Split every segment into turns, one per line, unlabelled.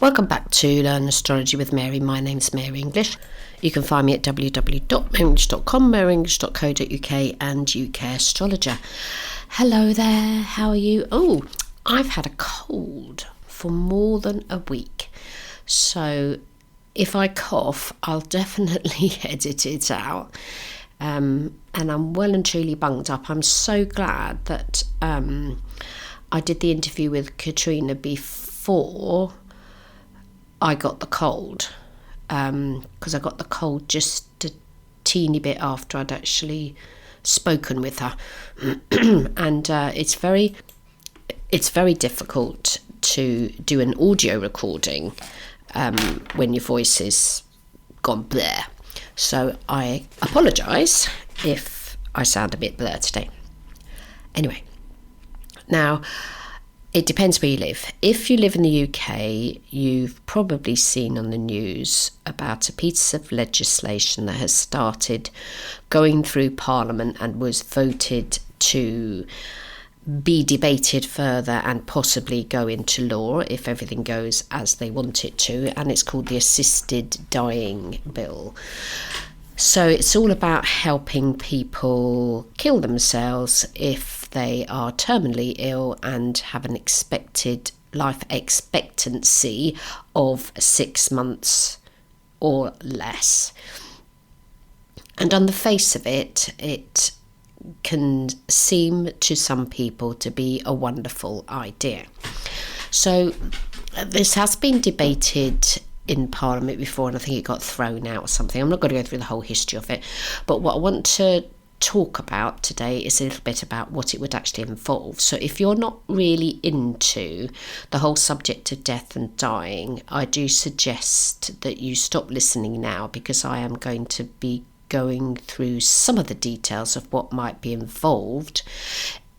Welcome back to Learn Astrology with Mary. My name's Mary English. You can find me at www.maryenglish.com, maryenglish.co.uk and UK Astrologer. Hello there, how are you? Oh, I've had a cold for more than a week. So if I cough, I'll definitely edit it out. And I'm well and truly bunged up. I'm so glad that I did the interview with Katrina before I got the cold, because I got the cold just a teeny bit after I'd actually spoken with her. And it's very difficult to do an audio recording when your voice is gone bleh. So I apologise if I sound a bit blur today. Anyway, now it depends where you live. If you live in the UK, you've probably seen on the news about a piece of legislation that has started going through Parliament and was voted to be debated further and possibly go into law if everything goes as they want it to, and it's called the Assisted Dying Bill. So it's all about helping people kill themselves if they are terminally ill and have an expected life expectancy of 6 months or less. And on the face of it, it can seem to some people to be a wonderful idea. So this has been debated in Parliament before, and I think it got thrown out or something. I'm not going to go through the whole history of it, but what I want to talk about today is a little bit about what it would actually involve. So if you're not really into the whole subject of death and dying, I do suggest that you stop listening now, because I am going to be going through some of the details of what might be involved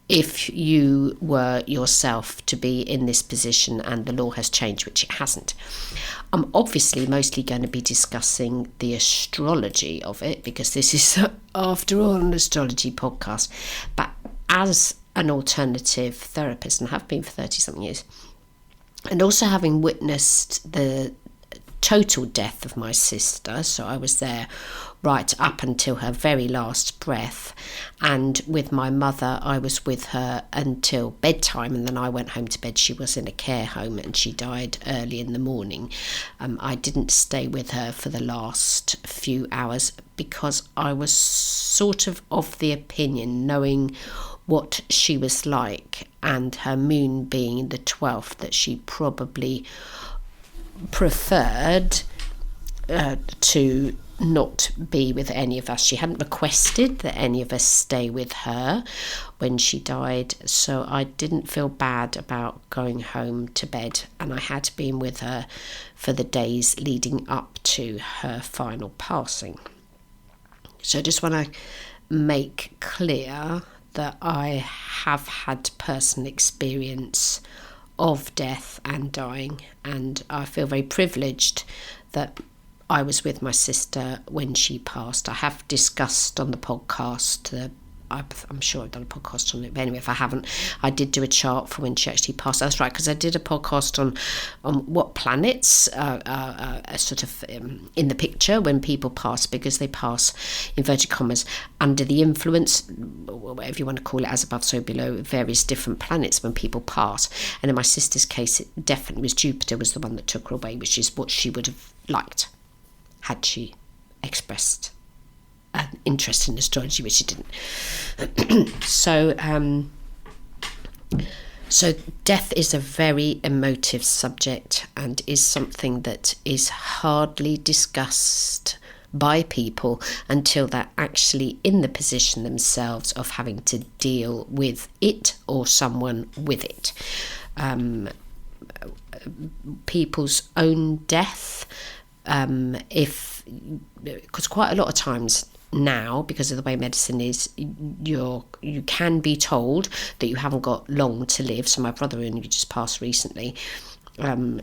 if you were yourself to be in this position and the law has changed, which it hasn't. I'm obviously mostly going to be discussing the astrology of it, because this is, after all, an astrology podcast. But as an alternative therapist, and have been for 30-something years, and also having witnessed the total death of my sister, so I was there right up until her very last breath, and with my mother I was with her until bedtime, and then I went home to bed. She was in a care home and she died early in the morning. I didn't stay with her for the last few hours because I was sort of the opinion, knowing what she was like and her moon being the 12th, that she probably preferred to not be with any of us. She hadn't requested that any of us stay with her when she died, so I didn't feel bad about going home to bed, and I had been with her for the days leading up to her final passing. So I just want to make clear that I have had personal experience of death and dying, and I feel very privileged that I was with my sister when she passed. I have discussed on the podcast, I'm sure I've done a podcast on it, but anyway, if I haven't, I did do a chart for when she actually passed. That's right, because I did a podcast on what planets are sort of in the picture when people pass, because they pass, inverted commas, under the influence, whatever you want to call it, as above so below, various different planets when people pass. And in my sister's case, it definitely was Jupiter was the one that took her away, which is what she would have liked had she expressed an interest in astrology, which she didn't. So death is a very emotive subject and is something that is hardly discussed by people until they're actually in the position themselves of having to deal with it or someone with it. People's own death, because quite a lot of times now, because of the way medicine is, you can be told that you haven't got long to live. So my brother, who just passed recently,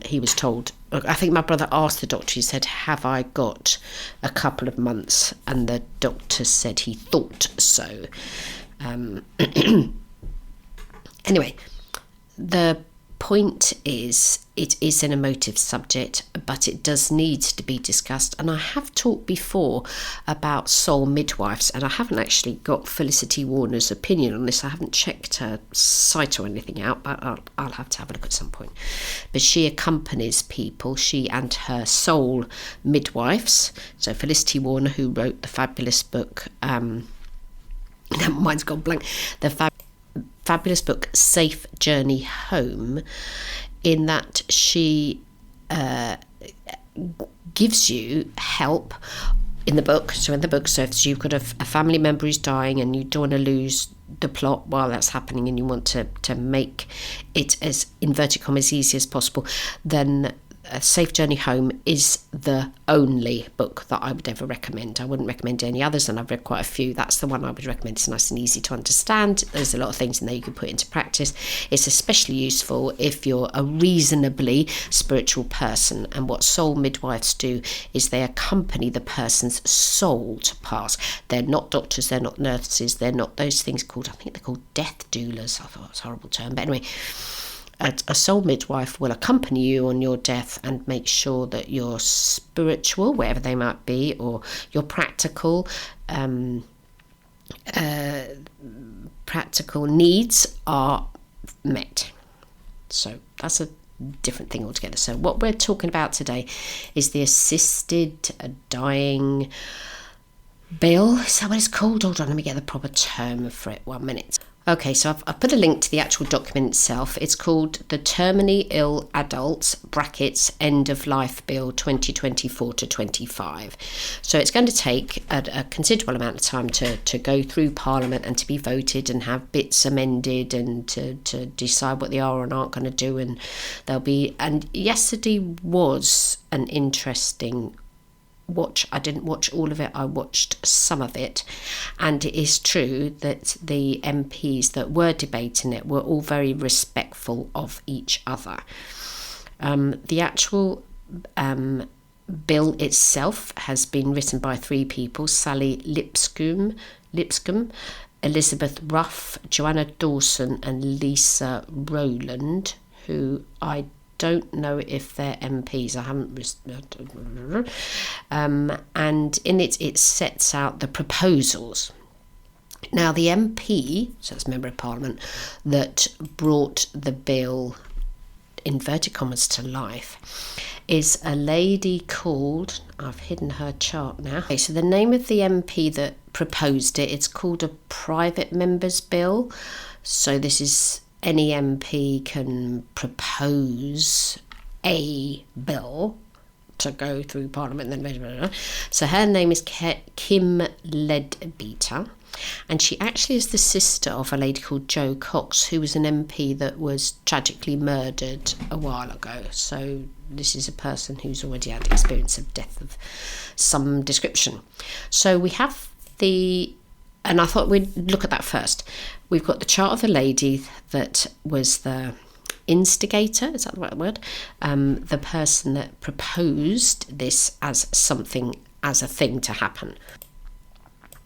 he was told, I think my brother asked the doctor, he said, have I got a couple of months? And the doctor said he thought so. Anyway, the point is, it is an emotive subject, but it does need to be discussed. And I have talked before about soul midwives, and I haven't actually got Felicity Warner's opinion on this. I haven't checked her site or anything out, but I'll have to have a look at some point. But she accompanies people, she and her soul midwives. So Felicity Warner, who wrote the fabulous book, mine's gone blank, the fabulous book Safe Journey Home, in that she gives you help in the book. So if you've got a family member who's dying and you don't want to lose the plot while that's happening, and you want to make it as, inverted commas, easy as possible, then Safe Journey Home is the only book that I would ever recommend. I wouldn't recommend any others, and I've read quite a few. That's the one I would recommend. It's nice and easy to understand. There's a lot of things in there you can put into practice. It's especially useful if you're a reasonably spiritual person, and what soul midwives do is they accompany the person's soul to pass. They're not doctors, they're not nurses, they're not those things called, I think they're called death doulas. I thought it was a horrible term, but anyway, a soul midwife will accompany you on your death and make sure that your spiritual, wherever they might be, or your practical needs are met. So that's a different thing altogether. So what we're talking about today is the assisted dying bill. Is that what it's called? Hold on, let me get the proper term for it. 1 minute. Okay, so I've put a link to the actual document itself. It's called the Terminally Ill Adults (End of Life Bill 2024 to 25. So it's going to take a considerable amount of time to go through Parliament and to be voted and have bits amended and to decide what they are and aren't going to do. And yesterday was an interesting watch. I didn't watch all of it, I watched some of it, and it is true that the MPs that were debating it were all very respectful of each other. The actual bill itself has been written by 3 people: Sally Lipscomb, Elizabeth Ruff, Joanna Dawson and Lisa Rowland, who I don't know if they're MPs. I haven't. And in it sets out the proposals. Now, the MP, so that's Member of Parliament, that brought the bill, inverted commas, to life, is a lady called, I've hidden her chart now. Okay, so the name of the MP that proposed it, it's called a private member's bill. So this is, any MP can propose a bill to go through Parliament. So her name is Kim Leadbeater, and she actually is the sister of a lady called Jo Cox, who was an MP that was tragically murdered a while ago. So this is a person who's already had experience of death of some description. So we have and I thought we'd look at that first. We've got the chart of the lady that was the instigator, is that the right word? The person that proposed this as a thing to happen.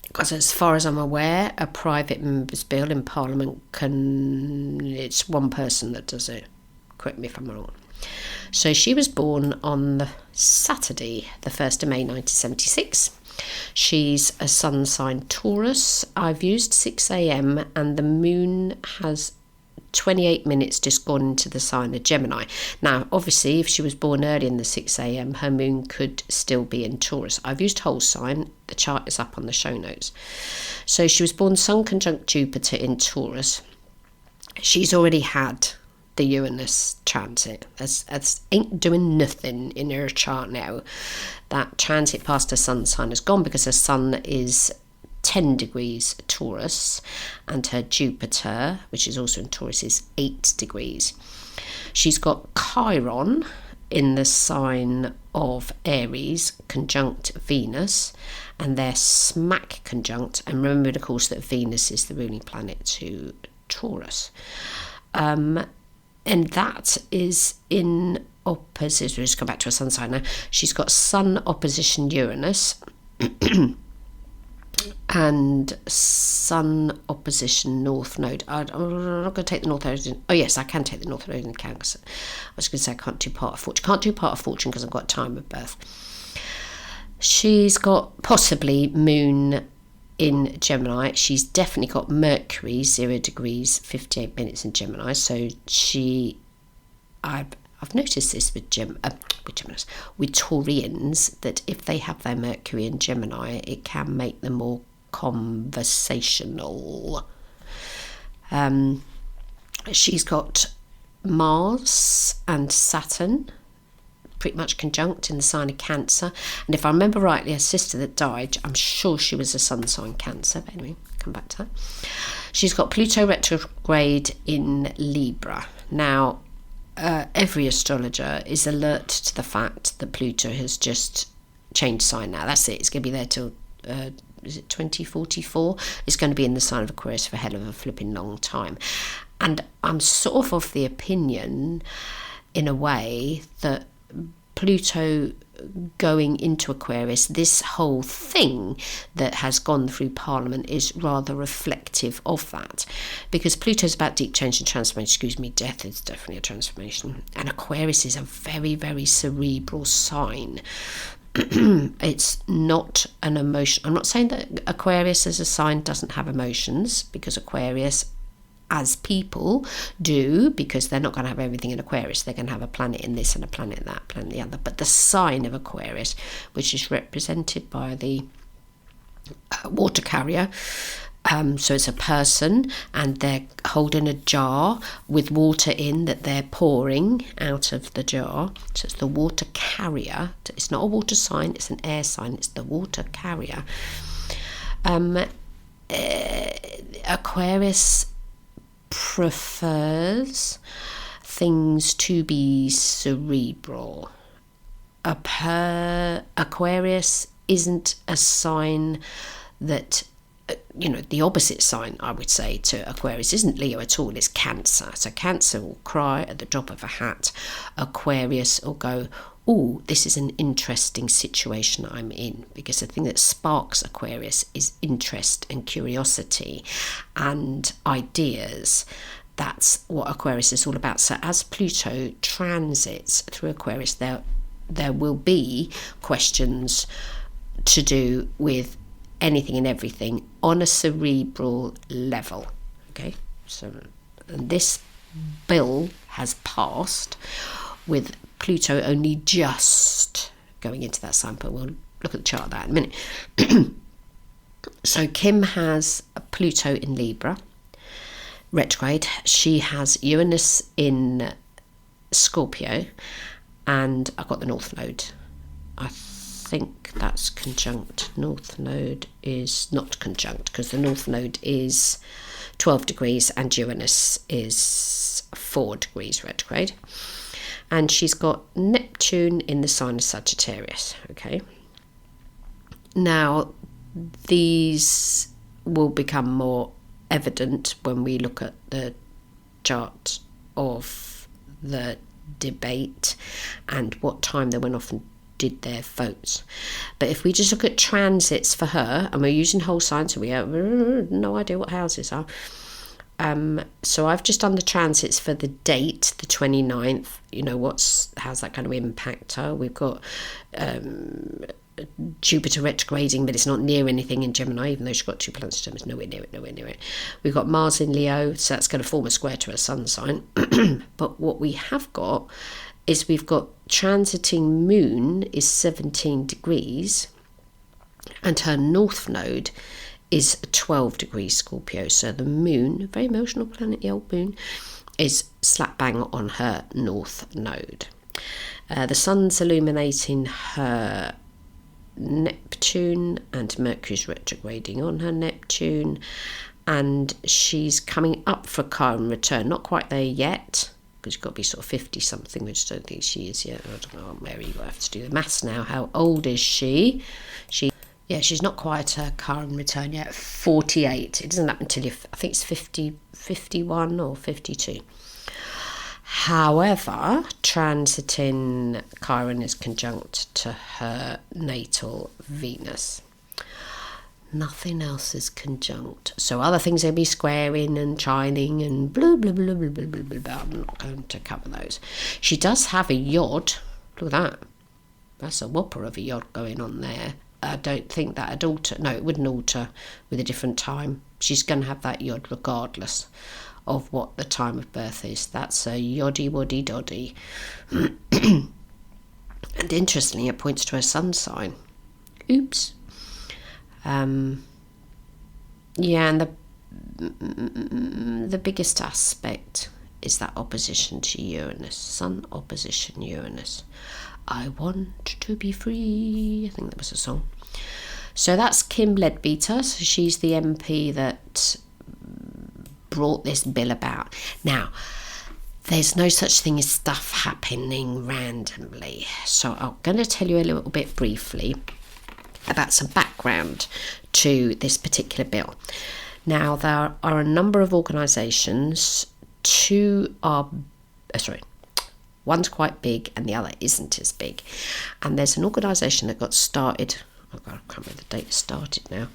Because as far as I'm aware, a private member's bill in Parliament it's one person that does it. Correct me if I'm wrong. So she was born on the Saturday, the 1st of May 1976. She's a sun sign Taurus. I've used 6 a.m. and the moon has 28 minutes just gone into the sign of Gemini. Now, obviously, if she was born early in the 6 a.m, her moon could still be in Taurus. I've used whole sign. The chart is up on the show notes. So she was born Sun conjunct Jupiter in Taurus. She's already had the Uranus transit. That's ain't doing nothing in her chart now. That transit past her sun sign has gone because her sun is 10 degrees Taurus and her Jupiter, which is also in Taurus, is 8 degrees. She's got Chiron in the sign of Aries conjunct Venus, and they're smack conjunct. And remember, of course, that Venus is the ruling planet to Taurus. And that is in opposition. We'll just go back to her sun sign now. She's got Sun opposition Uranus. and Sun opposition North Node. I'm not going to take the North Node in. Oh yes, I can take the North Node in Cancer. I was going to say I can't do part of Fortune. Can't do part of Fortune because I've got time of birth. She's got possibly Moon in Gemini. She's definitely got Mercury 0 degrees 58 minutes in Gemini. So I've noticed this with Geminis, with Taurians, that if they have their Mercury in Gemini, it can make them more conversational. She's got Mars and Saturn pretty much conjunct in the sign of Cancer, and if I remember rightly, her sister that died, I'm sure she was a sun sign Cancer, but anyway, come back to that. She's got Pluto retrograde in Libra. Now, every astrologer is alert to the fact that Pluto has just changed sign now. That's it. It's going to be there till is it 2044? It's going to be in the sign of Aquarius for a hell of a flipping long time. And I'm sort of the opinion, in a way, that Pluto going into Aquarius, this whole thing that has gone through Parliament is rather reflective of that, because Pluto's about deep change and transformation. Death is definitely a transformation, and Aquarius is a very, very cerebral sign. It's not an emotion. I'm not saying that Aquarius as a sign doesn't have emotions, because Aquarius as people do, because they're not going to have everything in Aquarius. They're going to have a planet in this and a planet in that, planet in the other. But the sign of Aquarius, which is represented by the water carrier, so it's a person, and they're holding a jar with water in that they're pouring out of the jar. So it's the water carrier. It's not a water sign, it's an air sign. It's the water carrier. Aquarius prefers things to be cerebral. Aquarius isn't a sign that, the opposite sign, I would say, to Aquarius isn't Leo at all, it's Cancer. So Cancer will cry at the drop of a hat. Aquarius will go, oh, this is an interesting situation I'm in, because the thing that sparks Aquarius is interest and curiosity and ideas. That's what Aquarius is all about. So as Pluto transits through Aquarius, there will be questions to do with anything and everything on a cerebral level. Okay, so this bill has passed with Pluto only just going into that sign, but we'll look at the chart of that in a minute. So Kim has Pluto in Libra, retrograde. She has Uranus in Scorpio, and I've got the North Node. I think that's conjunct. North Node is not conjunct, because the North Node is 12 degrees and Uranus is 4 degrees retrograde. And she's got Neptune in the sign of Sagittarius. Okay. Now, these will become more evident when we look at the chart of the debate and what time they went off and did their votes. But if we just look at transits for her, and we're using whole signs, so we have no idea what houses are. So I've just done the transits for the date, the 29th. How's that going to impact her? We've got Jupiter retrograding, but it's not near anything in Gemini, even though she's got 2 planets to Gemini. Nowhere near it. We've got Mars in Leo, so that's going to form a square to her sun sign. But what we have got is we've got transiting Moon is 17 degrees, and her North Node is 12 degrees Scorpio. So the Moon, very emotional planet, the old Moon, is slap bang on her North Node. The Sun's illuminating her Neptune, and Mercury's retrograding on her Neptune, and she's coming up for Chiron return. Not quite there yet, because you've got to be sort of 50 something, which I don't think she is yet. I don't know, Mary, you have to do the maths now. How old is she? She's not quite a Chiron return yet. 48. It doesn't happen until I think it's 51 or 52. However, transiting Chiron is conjunct to her natal Venus. Nothing else is conjunct. So other things they'll be squaring and trining and blah, blah, blah, blah, blah, blah, blah, blah. I'm not going to cover those. She does have a yod. Look at that. That's a whopper of a yod going on there. I don't think that'd alter. No, it wouldn't alter with a different time. She's going to have that yod regardless of what the time of birth is. That's a yoddy waddy doddy. And interestingly, it points to her sun sign. Oops. Yeah, and the biggest aspect is that opposition to Uranus. Sun opposition Uranus. I want to be free. I think that was a song. So that's Kim Leadbeater. So she's the MP that brought this bill about. Now, there's no such thing as stuff happening randomly. So I'm going to tell you a little bit briefly about some background to this particular bill. Now, there are a number of organisations. One's quite big and the other isn't as big. And there's an organisation that got started, I can't remember the date it started now,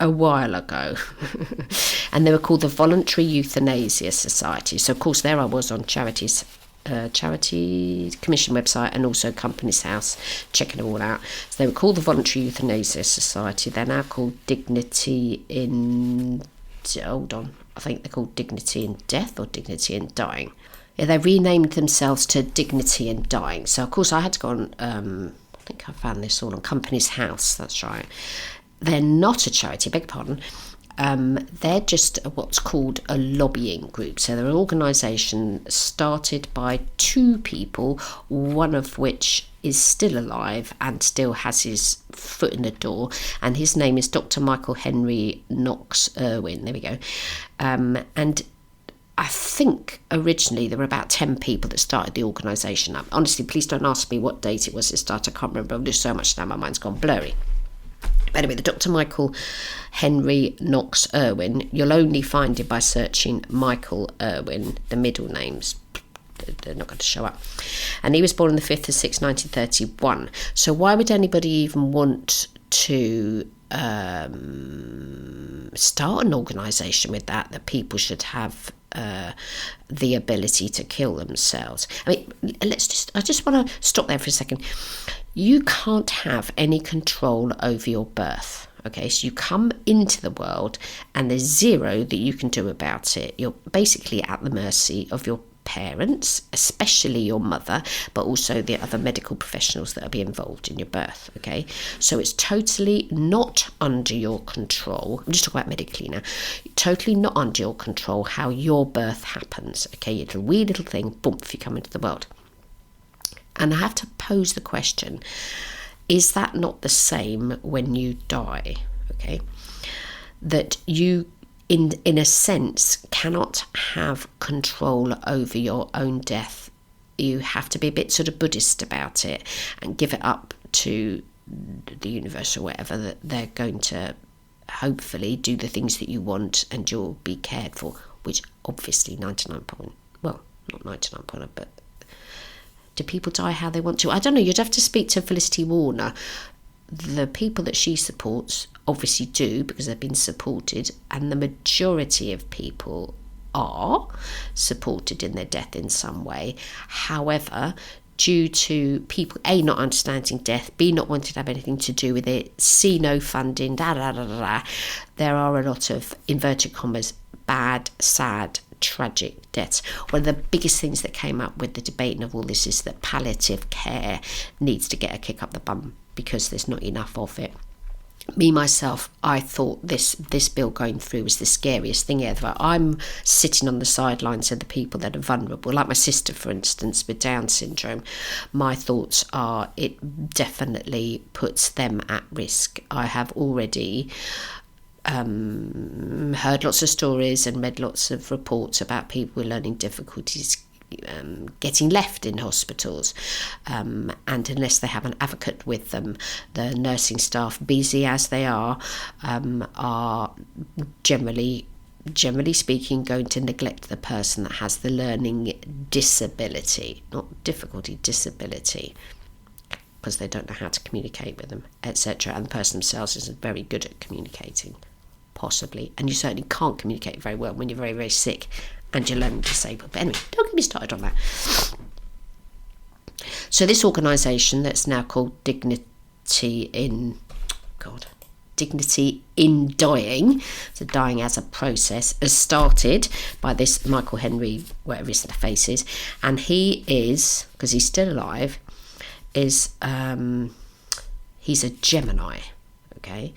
a while ago. And they were called the Voluntary Euthanasia Society. So, of course, there I was on Charity Commission website and also Companies House, checking it all out. So they were called the Voluntary Euthanasia Society. They're now called Dignity in... Hold on. I think they're called Dignity in Death or Dignity in Dying. Yeah, they renamed themselves to Dignity in Dying. So, of course, I had to go on... I think I found this all on Companies House. That's right. They're not a charity, beg your pardon. They're just what's called a lobbying group. So they're an organisation started by two people, one of which is still alive and still has his foot in the door, and his name is Dr. Michael Henry Knox Irwin. There we go. And I think originally there were about 10 people that started the organisation up. Honestly, please don't ask me what date it was it started. I can't remember. I've just so much now, my mind's gone blurry. Anyway, the Dr. Michael Henry Knox Irwin, you'll only find him by searching Michael Irwin. The middle names, they're not going to show up. And he was born on the 5th of 6th, 1931. So why would anybody even want to start an organisation with that people should have the ability to kill themselves? I mean, I just want to stop there for a second. You can't have any control over your birth. Okay, so you come into the world and there's zero that you can do about it. You're basically at the mercy of your parents, especially your mother, but also the other medical professionals that will be involved in your birth. Okay, so it's totally not under your control. I'm just talking about medically now. Totally not under your control how your birth happens. Okay, it's a wee little thing, boom, if you come into the world. And I have to pose the question, is that not the same when you die? Okay, that you in a sense cannot have control over your own death. You have to be a bit sort of Buddhist about it and give it up to the universe or whatever, that they're going to hopefully do the things that you want and you'll be cared for, which obviously 99 but do people die how they want to? I don't know. You'd have to speak to Felicity Warner. The people that she supports obviously do, because they've been supported, and the majority of people are supported in their death in some way. However, due to people, A, not understanding death, B, not wanting to have anything to do with it, C, no funding, there are a lot of, inverted commas, bad, sad, tragic deaths. One of the biggest things that came up with the debating of all this is that palliative care needs to get a kick up the bum because there's not enough of it. Me, myself, I thought this bill going through was the scariest thing ever. I'm sitting on the sidelines of the people that are vulnerable, like my sister, for instance, with Down syndrome. My thoughts are it definitely puts them at risk. I have already heard lots of stories and read lots of reports about people with learning difficulties getting left in hospitals, and unless they have an advocate with them, the nursing staff, busy as they are generally speaking going to neglect the person that has the learning disability, not difficulty, disability. because they don't know how to communicate with them, etc. And the person themselves isn't very good at communicating, possibly. And you certainly can't communicate very well when you're very, very sick and you're learning disabled. But anyway, don't get me started on that. So this organisation that's now called Dignity in Dying, so dying as a process, is started by this Michael Henry, whatever his face is, and he is, because he's still alive, is he's a Gemini, okay.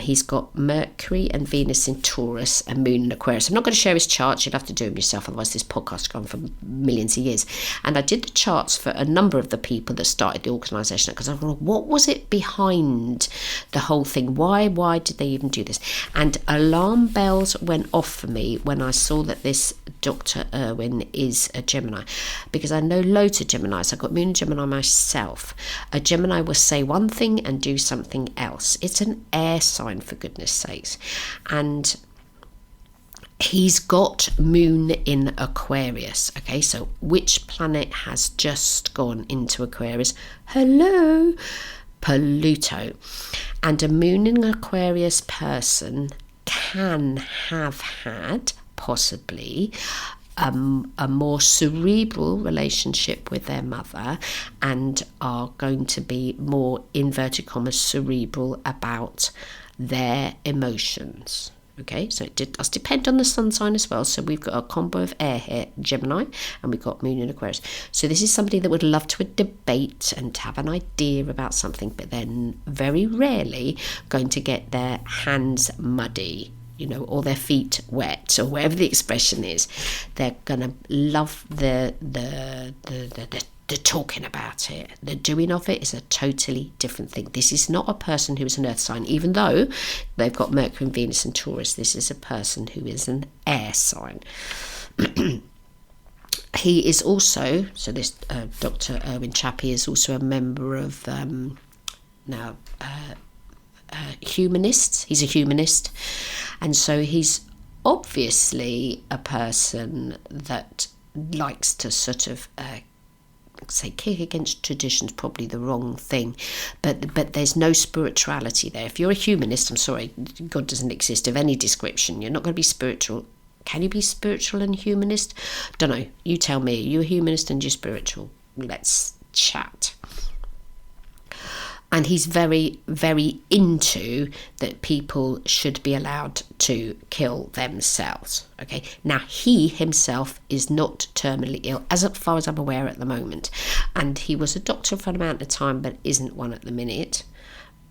He's got Mercury and Venus in Taurus and Moon in Aquarius. I'm not going to share his charts. You'll have to do them yourself, otherwise this podcast has gone for millions of years. And I did the charts for a number of the people that started the organisation, because I thought, what was it behind the whole thing? Why did they even do this? And alarm bells went off for me when I saw that this Dr. Irwin is a Gemini, because I know loads of Geminis. I've got Moon Gemini myself. A Gemini will say one thing and do something else. It's an air sign, for goodness sakes. And he's got Moon in Aquarius. Okay, so which planet has just gone into Aquarius? Hello, Pluto. And a Moon in Aquarius person can have had possibly a more cerebral relationship with their mother, and are going to be more, inverted commas, cerebral about their emotions. Okay, so it does depend on the sun sign as well. So we've got a combo of air here, Gemini, and we've got Moon in Aquarius. So this is somebody that would love to debate and have an idea about something, but then very rarely going to get their hands muddy, or their feet wet, or whatever the expression is. They're gonna love the talking about it. The doing of it is a totally different thing. This is not a person who is an earth sign, even though they've got Mercury and Venus and Taurus. This is a person who is an air sign. He is also, so this Dr. Irwin Chappie is also a member of humanists. He's a humanist, and so he's obviously a person that likes to sort of say kick against tradition's probably the wrong thing, but there's no spirituality there. If you're a humanist, I'm sorry, God doesn't exist of any description. You're not going to be spiritual. Can you be spiritual and humanist? Don't know. You tell me. You're a humanist and you're spiritual. Let's chat. And he's very, very into that people should be allowed to kill themselves. Okay. Now, he himself is not terminally ill, as far as I'm aware at the moment. And he was a doctor for an amount of time, but isn't one at the minute.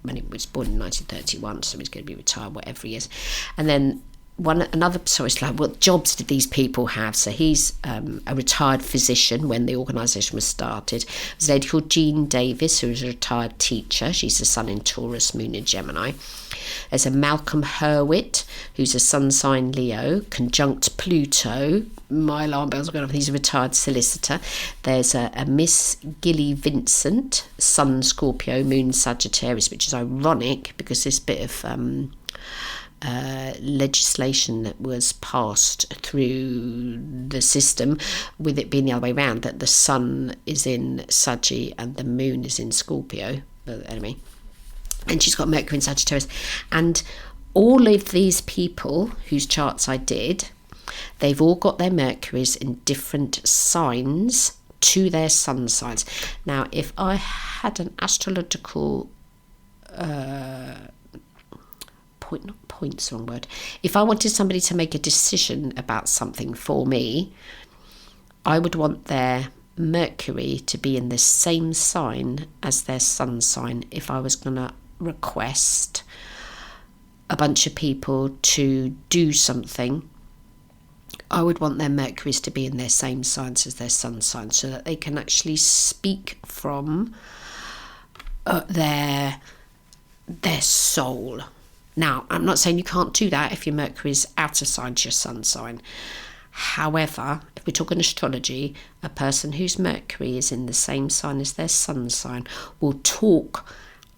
When he was born in 1931, so he's going to be retired, whatever he is. And then it's like, what jobs did these people have? So he's a retired physician when the organisation was started. There's a lady called Jean Davis, who is a retired teacher. She's a sun in Taurus, Moon in Gemini. There's a Malcolm Hurwit, who's a sun sign Leo, conjunct Pluto. My alarm bells are going off. He's a retired solicitor. There's a Miss Gilly Vincent, sun Scorpio, Moon Sagittarius, which is ironic because this bit of legislation that was passed through the system, with it being the other way around, that the sun is in Saggy and the moon is in Scorpio. But anyway, and she's got Mercury in Sagittarius. And all of these people whose charts I did, they've all got their Mercuries in different signs to their sun signs. Now, if I had an astrological if I wanted somebody to make a decision about something for me, I would want their Mercury to be in the same sign as their sun sign. If I was going to request a bunch of people to do something, I would want their Mercuries to be in their same signs as their sun sign, so that they can actually speak from their soul. Now, I'm not saying you can't do that if your Mercury is out of sign to your sun sign. However, if we're talking astrology, a person whose Mercury is in the same sign as their sun sign will talk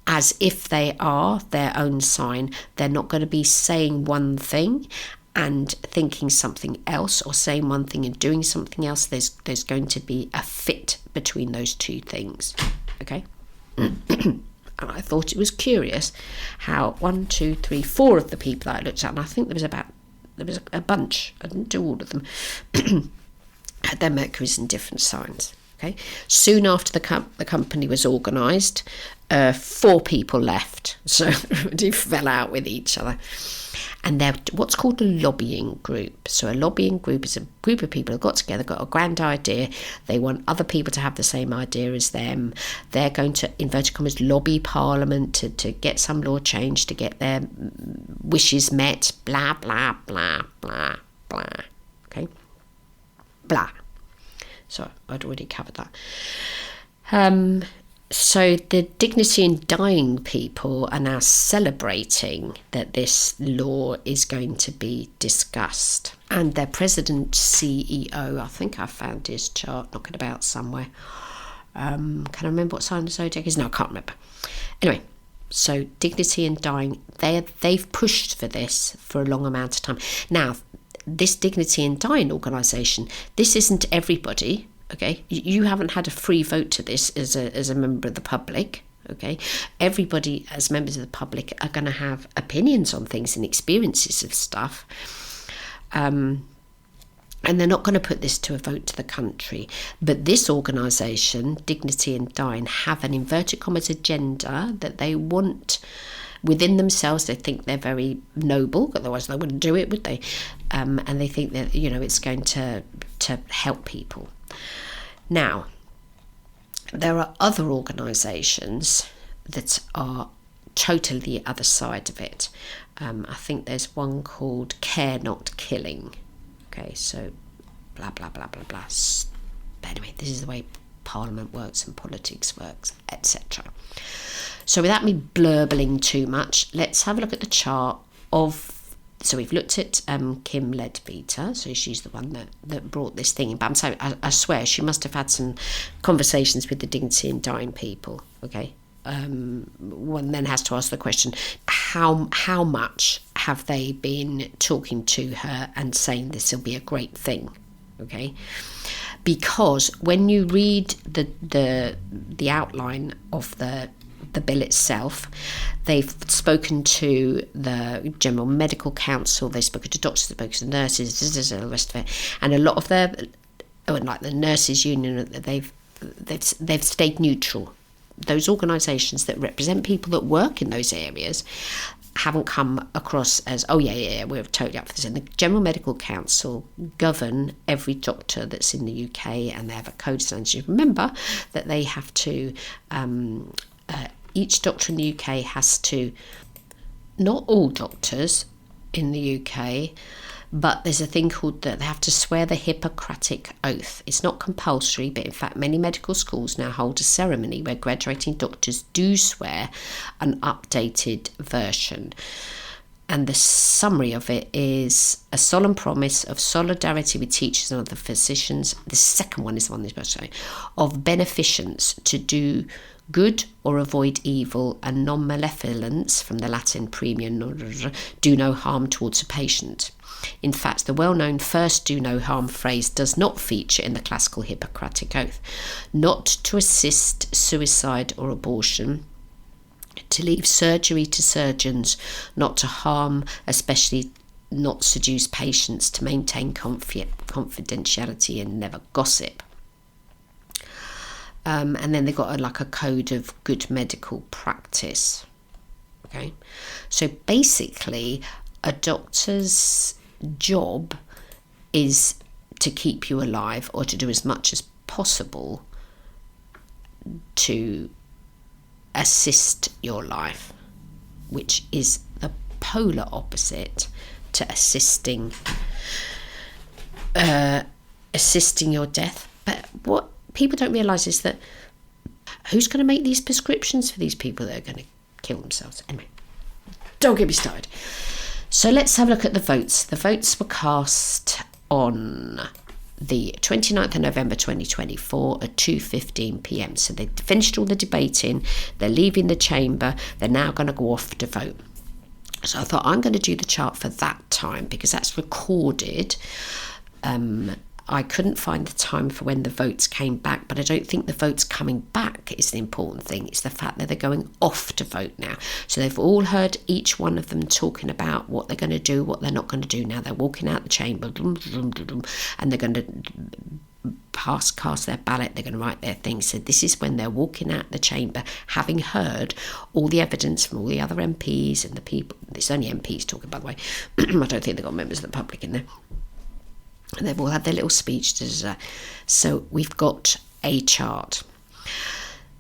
as if they are their own sign. They're not going to be saying one thing and thinking something else, or saying one thing and doing something else. There's going to be a fit between those two things. Okay? And I thought it was curious how 1, 2, 3, 4 of the people that I looked at, and I think there was a bunch, I didn't do all of them, had their Mercuries in different signs. Okay. Soon after the company was organised, 4 people left, so they fell out with each other. And they're what's called a lobbying group. So a lobbying group is a group of people who got together, got a grand idea. They want other people to have the same idea as them. They're going to, inverted commas, lobby Parliament to get some law changed, to get their wishes met. Blah, blah, blah, blah, blah. Okay? Blah. So I'd already covered that. So the dignity in dying people are now celebrating that this law is going to be discussed. And their president CEO, I think I found his chart knocking about somewhere. Can I remember what sign the zodiac is? No, I can't remember. Anyway, so dignity in dying, they've pushed for this for a long amount of time. Now, this dignity in dying organisation, this isn't everybody. Okay, you haven't had a free vote to this as a member of the public. Okay, everybody as members of the public are going to have opinions on things and experiences of stuff, and they're not going to put this to a vote to the country. But this organisation, Dignity in Dying, have an inverted commas agenda that they want within themselves. They think they're very noble, otherwise they wouldn't do it, would they? And they think that it's going to help people. Now, there are other organisations that are totally the other side of it. I think there's one called Care Not Killing. Okay, so blah, blah, blah, blah, blah. But anyway, this is the way Parliament works and politics works, etc. So without me blurbling too much, let's have a look at the chart of... So we've looked at Kim Leadbeater, so she's the one that brought this thing in. But I'm sorry, I swear she must have had some conversations with the dignity in dying people, okay? One then has to ask the question, how much have they been talking to her and saying this will be a great thing, okay? Because when you read the outline of the bill itself, they've spoken to the General Medical Council, they've spoken to doctors, they've spoken to nurses, all the rest of it, and a lot of like the Nurses Union, they've stayed neutral. Those organisations that represent people that work in those areas haven't come across as, we're totally up for this. And the General Medical Council govern every doctor that's in the UK, and they have a code of standards. Remember that they have to... each doctor in the UK has to, not all doctors in the UK, but there's a thing called that they have to swear the Hippocratic Oath. It's not compulsory, but in fact many medical schools now hold a ceremony where graduating doctors do swear an updated version. And the summary of it is a solemn promise of solidarity with teachers and other physicians. The second one is the one they're supposed to say, of beneficence, to do good or avoid evil, and non-malevolence, from the Latin premium, do no harm towards a patient. In fact, the well-known first do no harm phrase does not feature in the classical Hippocratic Oath. Not to assist suicide or abortion, to leave surgery to surgeons, not to harm, especially not seduce patients, to maintain confidentiality and never gossip. And then they've got a code of good medical practice. Okay, so basically a doctor's job is to keep you alive, or to do as much as possible to assist your life, which is the polar opposite to assisting your death. But what people don't realise is that who's going to make these prescriptions for these people that are going to kill themselves? Anyway, don't get me started. So let's have a look at the votes. The votes were cast on the 29th of November 2024 at 2:15 p.m. So they finished all the debating, they're leaving the chamber, they're now going to go off to vote. So I thought I'm going to do the chart for that time because that's recorded. I couldn't find the time for when the votes came back, but I don't think the votes coming back is the important thing. It's the fact that they're going off to vote now. So they've all heard each one of them talking about what they're going to do, what they're not going to do. Now they're walking out the chamber, and they're going to cast their ballot, they're going to write their things. So this is when they're walking out the chamber, having heard all the evidence from all the other MPs and the people. It's only MPs talking, by the way. I don't think they've got members of the public in there. And they've all had their little speech. So we've got a chart.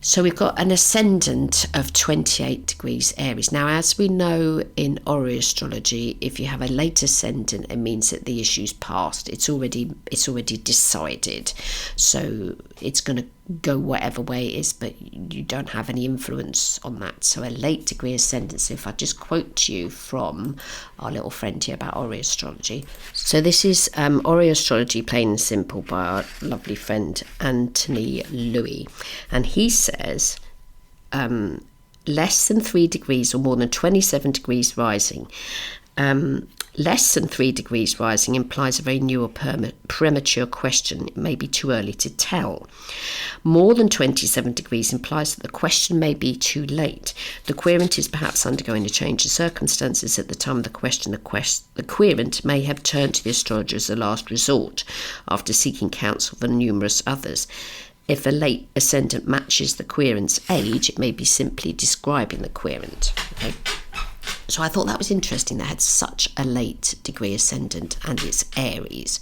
So we've got an ascendant of 28 degrees Aries. Now, as we know in astrology, if you have a late ascendant, it means that the issue's passed. It's already decided. So it's going to go whatever way it is, but you don't have any influence on that. So a late degree ascendant. So if I just quote you from our little friend here about astrology. So this is astrology, plain and simple, by our lovely friend Anthony Louis, and he says less than 3 degrees or more than 27 degrees rising. Less than 3 degrees rising implies a very new or premature question. It may be too early to tell. More than 27 degrees implies that the question may be too late. The querent is perhaps undergoing a change of circumstances at the time of the question. The querent may have turned to the astrologer as a last resort after seeking counsel from numerous others. If a late ascendant matches the querent's age, it may be simply describing the querent. Okay? So I thought that was interesting. They had such a late degree ascendant, and it's Aries.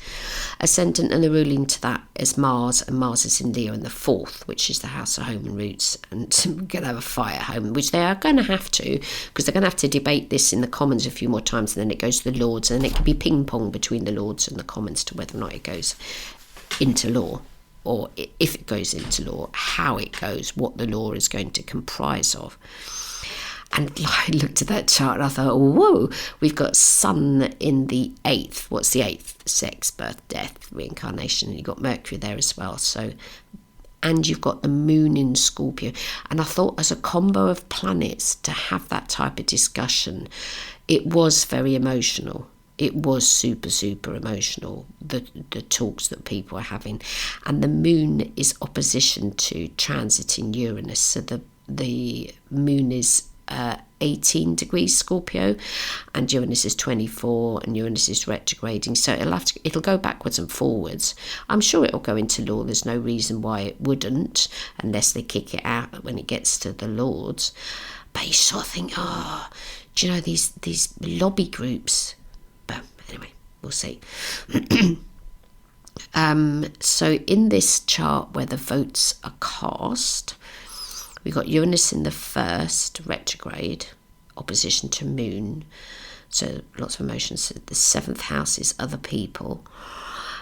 Ascendant and the ruling to that is Mars, and Mars is in Leo in the 4th, which is the house of home and roots. And we're going to have a fight at home, which they are going to have to, because they're going to have to debate this in the Commons a few more times, and then it goes to the Lords, and then it can be ping-pong between the Lords and the Commons to whether or not it goes into law, or if it goes into law, how it goes, what the law is going to comprise of. And I looked at that chart and I thought, whoa, we've got Sun in the 8th. What's the 8th? Sex, birth, death, reincarnation. And you've got Mercury there as well. So, and you've got the Moon in Scorpio. And I thought, as a combo of planets, to have that type of discussion, it was very emotional. It was super, super emotional, the talks that people are having. And the Moon is opposition to transiting Uranus. So the Moon is 18 degrees Scorpio, and Uranus is 24, and Uranus is retrograding, so it'll go backwards and forwards. I'm sure it'll go into law. There's no reason why it wouldn't, unless they kick it out when it gets to the Lords. But you sort of think, do you know these lobby groups? But anyway, we'll see. So in this chart where the votes are cast, we've got Uranus in the 1st, retrograde, opposition to Moon. So lots of emotions. So the 7th house is other people.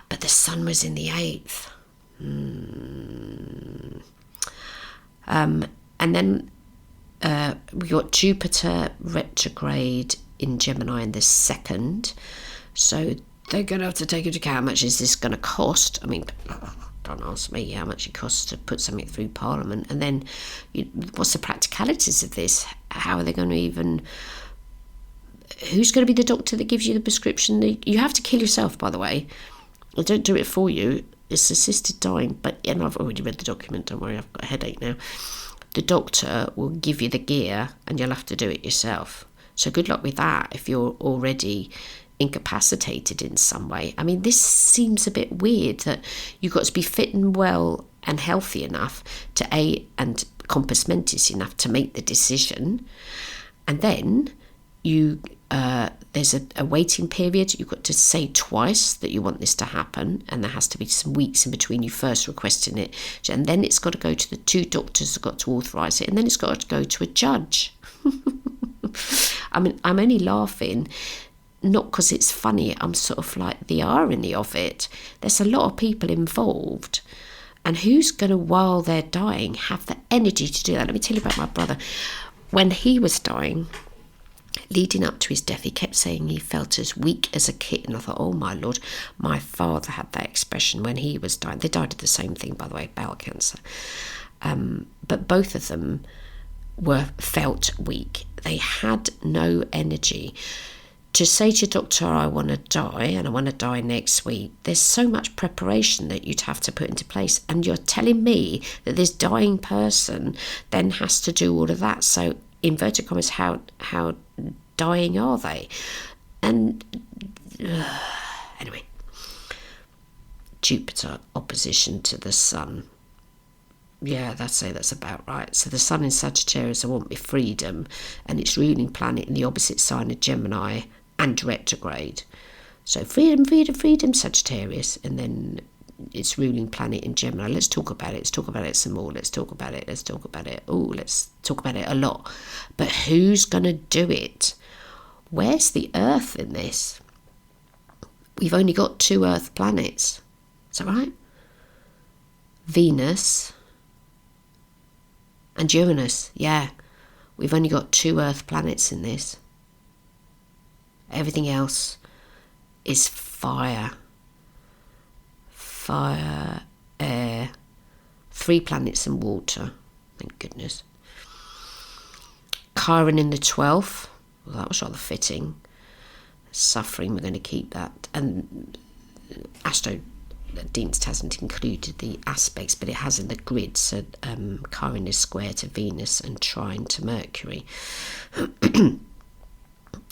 But the Sun was in the 8th. And then we got Jupiter retrograde in Gemini in the 2nd. So they're going to have to take into account how much is this going to cost. I mean, don't ask me how much it costs to put something through Parliament. And then what's the practicalities of this? How are they going to even... Who's going to be the doctor that gives you the prescription? You have to kill yourself, by the way. I don't do it for you. It's assisted dying. And I've already read the document. Don't worry, I've got a headache now. The doctor will give you the gear and you'll have to do it yourself. So good luck with that if you're already incapacitated in some way. I mean, this seems a bit weird that you've got to be fit and well and healthy enough to and compos mentis enough to make the decision, and then there's a waiting period. You've got to say twice that you want this to happen, and there has to be some weeks in between you first requesting it, and then it's got to go to the 2 doctors who've got to authorise it, and then it's got to go to a judge. I mean, I'm only laughing not because it's funny. I'm sort of like the irony of it. There's a lot of people involved, and who's going to, while they're dying, have the energy to do that? Let me tell you about my brother. When he was dying, leading up to his death, he kept saying he felt as weak as a kitten. I thought, oh my Lord, my father had that expression when he was dying. They died of the same thing, by the way, bowel cancer. But both of them felt weak. They had no energy to say to your doctor, I want to die and I want to die next week, there's so much preparation that you'd have to put into place. And you're telling me that this dying person then has to do all of that. So, inverted commas, how dying are they? And anyway, Jupiter opposition to the Sun. Yeah, that's about right. So the Sun in Sagittarius, I want my freedom, and its ruling planet in the opposite sign of Gemini and retrograde. So freedom, freedom, freedom, Sagittarius, and then its ruling planet in Gemini. Let's talk about it. Let's talk about it some more. Let's talk about it. Let's talk about it. Oh, let's talk about it a lot. But who's going to do it? Where's the Earth in this? We've only got 2 Earth planets. Is that right? Venus and Uranus. Yeah, we've only got 2 Earth planets in this. Everything else is fire. Fire, air, 3 planets and water. Thank goodness. Chiron in the 12th. Well, that was rather fitting. Suffering, we're going to keep that. And Deans hasn't included the aspects, but it has in the grid. So Chiron is square to Venus and trine to Mercury.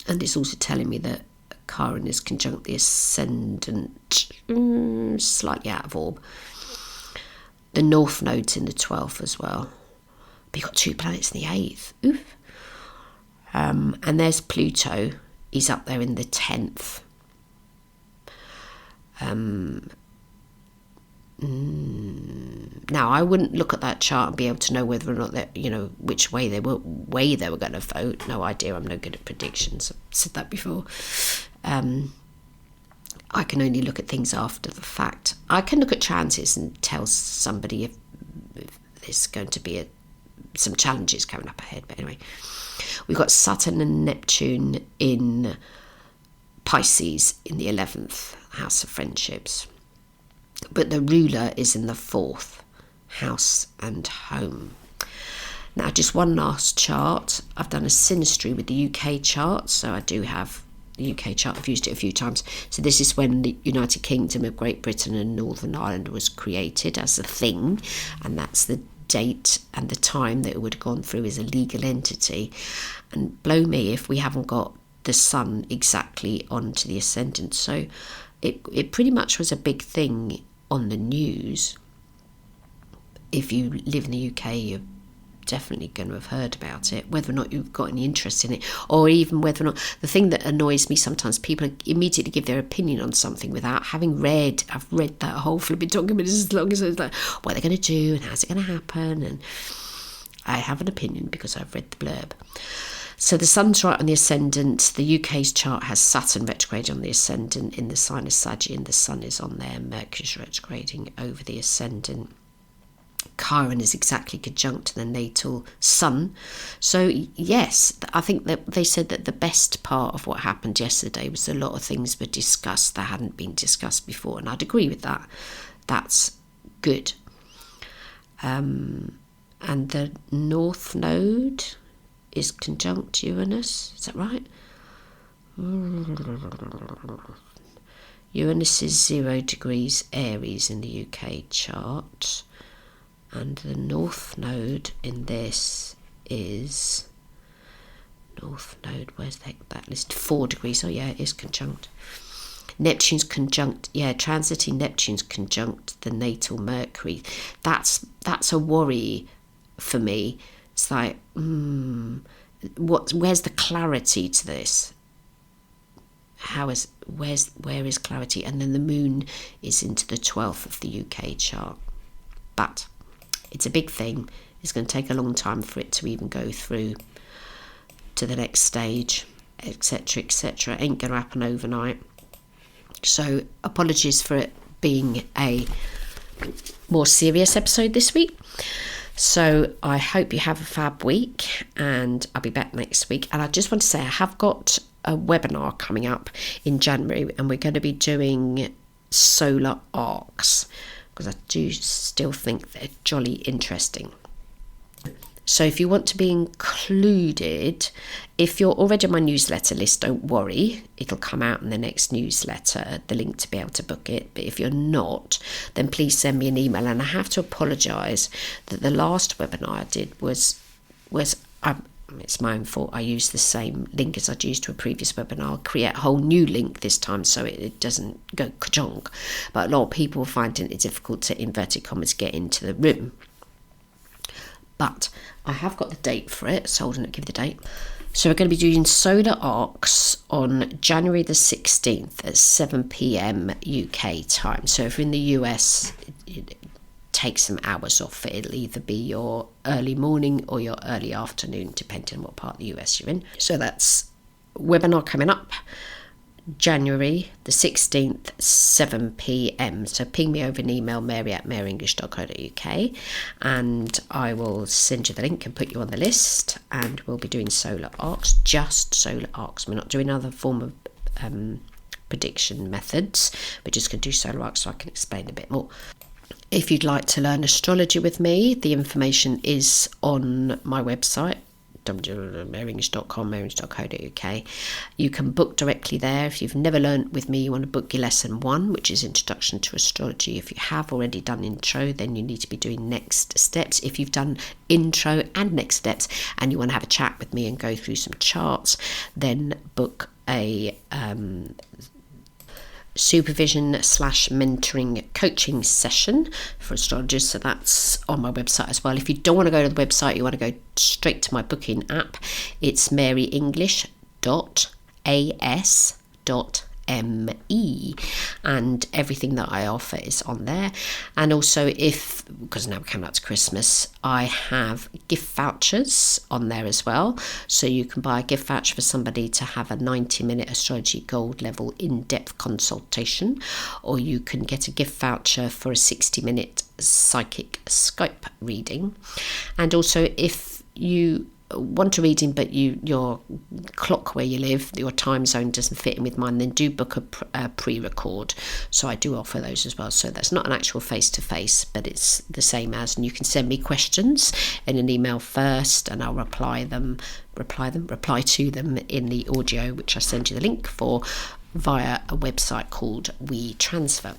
And it's also telling me that Chiron is conjunct the ascendant, slightly out of orb. The North Node's in the 12th as well. But you've got 2 planets in the 8th. Oof. And there's Pluto. He's up there in the 10th. Now, I wouldn't look at that chart and be able to know whether or not that, which way they were going to vote. No idea. I'm no good at predictions. I've said that before. I can only look at things after the fact. I can look at transits and tell somebody if there's going to be some challenges coming up ahead. But anyway, we've got Saturn and Neptune in Pisces in the 11th house of friendships. But the ruler is in the 4th house and home. Now, just one last chart. I've done a synastry with the UK chart, so I do have the UK chart. I've used it a few times. So this is when the United Kingdom of Great Britain and Northern Ireland was created as a thing, and that's the date and the time that it would have gone through as a legal entity. And blow me if we haven't got the Sun exactly onto the ascendant. So it pretty much was a big thing on the news. If you live in the UK, you're definitely going to have heard about it, whether or not you've got any interest in it, or even whether or not, the thing that annoys me sometimes, people immediately give their opinion on something without having read. I've read that whole flipping document as long as it's like, what are they going to do and how's it going to happen? And I have an opinion because I've read the blurb. So the Sun's right on the ascendant. The UK's chart has Saturn retrograde on the ascendant in the sign of Sagittarius, and the Sun is on there. Mercury's retrograding over the ascendant. Chiron is exactly conjunct to the natal Sun. So yes, I think that they said that the best part of what happened yesterday was a lot of things were discussed that hadn't been discussed before, and I'd agree with that. That's good. And the North Node is conjunct Uranus. Is that right? Uranus is 0 degrees Aries in the UK chart. And the North Node in this is... North Node, where's that list? 4 degrees. Oh yeah, it is conjunct. Neptune's conjunct, transiting Neptune's conjunct the natal Mercury. That's a worry for me. It's like, where's the clarity to this? Where is clarity? And then the Moon is into the 12th of the UK chart. But it's a big thing. It's going to take a long time for it to even go through to the next stage, etc., etc. Ain't going to happen overnight. So apologies for it being a more serious episode this week. So I hope you have a fab week, and I'll be back next week. And I just want to say I have got a webinar coming up in January, and we're going to be doing solar arcs, because I do still think they're jolly interesting. So if you want to be included, if you're already on my newsletter list, don't worry, it'll come out in the next newsletter, the link to be able to book it. But if you're not, then please send me an email. And I have to apologise that the last webinar I did was it's my own fault. I used the same link as I'd used to a previous webinar. I'll create a whole new link this time so it doesn't go ka-chonk. But a lot of people are finding it difficult to, inverted commas, get into the room. But I have got the date for it, so hold on, I'll give you the date. So we're going to be doing solar arcs on January the 16th at 7 p.m. UK time. So if you're in the US, it takes some hours off. It'll either be your early morning or your early afternoon, depending on what part of the US you're in. So that's webinar coming up January the 16th, 7 p.m. So ping me over an email, mary@maryenglish.co.uk, and I will send you the link and put you on the list. And we'll be doing solar arcs, just solar arcs. We're not doing other form of prediction methods. We're just going to do solar arcs so I can explain a bit more. If you'd like to learn astrology with me, the information is on my website, www.maryenglish.com, maryenglish.co.uk. You can book directly there. If you've never learned with me, you want to book your lesson 1, which is Introduction to Astrology. If you have already done intro, then you need to be doing next steps. If you've done intro and next steps and you want to have a chat with me and go through some charts, then book a supervision/mentoring coaching session for astrologers. So that's on my website as well. If you don't want to go to the website, you want to go straight to my booking app, it's maryenglish.as.me, and everything that I offer is on there. And also, because now we're coming up to Christmas, I have gift vouchers on there as well. So you can buy a gift voucher for somebody to have a 90-minute astrology gold level in-depth consultation, or you can get a gift voucher for a 60-minute psychic Skype reading. And also, if you want a reading but your clock where you live, your time zone doesn't fit in with mine, then do book a pre-record. So I do offer those as well. So that's not an actual face-to-face, but it's the same as, and you can send me questions in an email first, and I'll reply to them in the audio, which I send you the link for via a website called WeTransfer.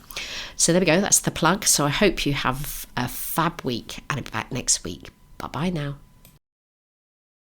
So there we go, that's the plug. So I hope you have a fab week, and I'll be back next week. Bye bye now.